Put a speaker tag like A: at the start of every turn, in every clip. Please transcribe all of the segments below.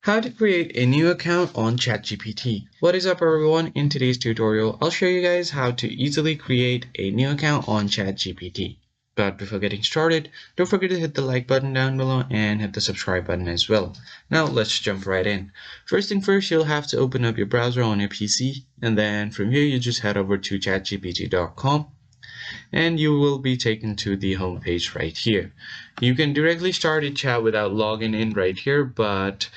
A: How to create a new account on Chat GPT. What is up everyone? In today's tutorial, I'll show you guys how to easily create a new account on Chat GPT. But before getting started, don't forget to hit the like button down below and hit the subscribe button as well. Now let's jump right in. First thing first, you'll have to open up your browser on your PC, and then from here you just head over to chatgpt.com. and you will be taken to the home page right here. You can directly start a chat without logging in right here, but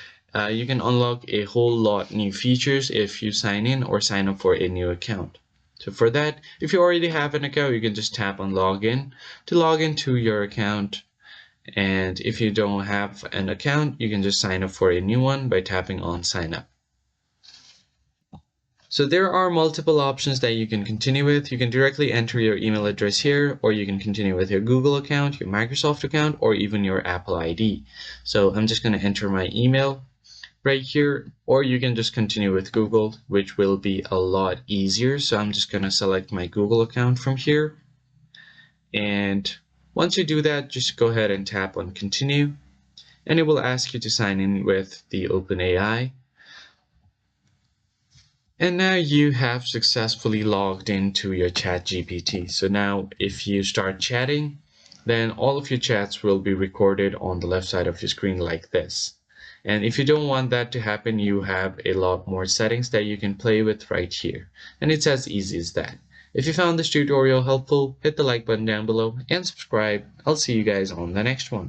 A: you can unlock a whole lot new features if you sign in or sign up for a new account. So for that, if you already have an account, you can just tap on login to log into your account. And if you don't have an account, you can just sign up for a new one by tapping on sign up. So there are multiple options that you can continue with. You can directly enter your email address here, or you can continue with your Google account, your Microsoft account, or even your Apple ID. So I'm just going to enter my email right here, or you can just continue with Google, which will be a lot easier. So I'm just going to select my Google account from here. And once you do that, just go ahead and tap on continue, and it will ask you to sign in with the OpenAI. And now you have successfully logged into your Chat GPT. So now if you start chatting, then all of your chats will be recorded on the left side of your screen like this. And if you don't want that to happen, you have a lot more settings that you can play with right here. And it's as easy as that. If you found this tutorial helpful, hit the like button down below and subscribe. I'll see you guys on the next one.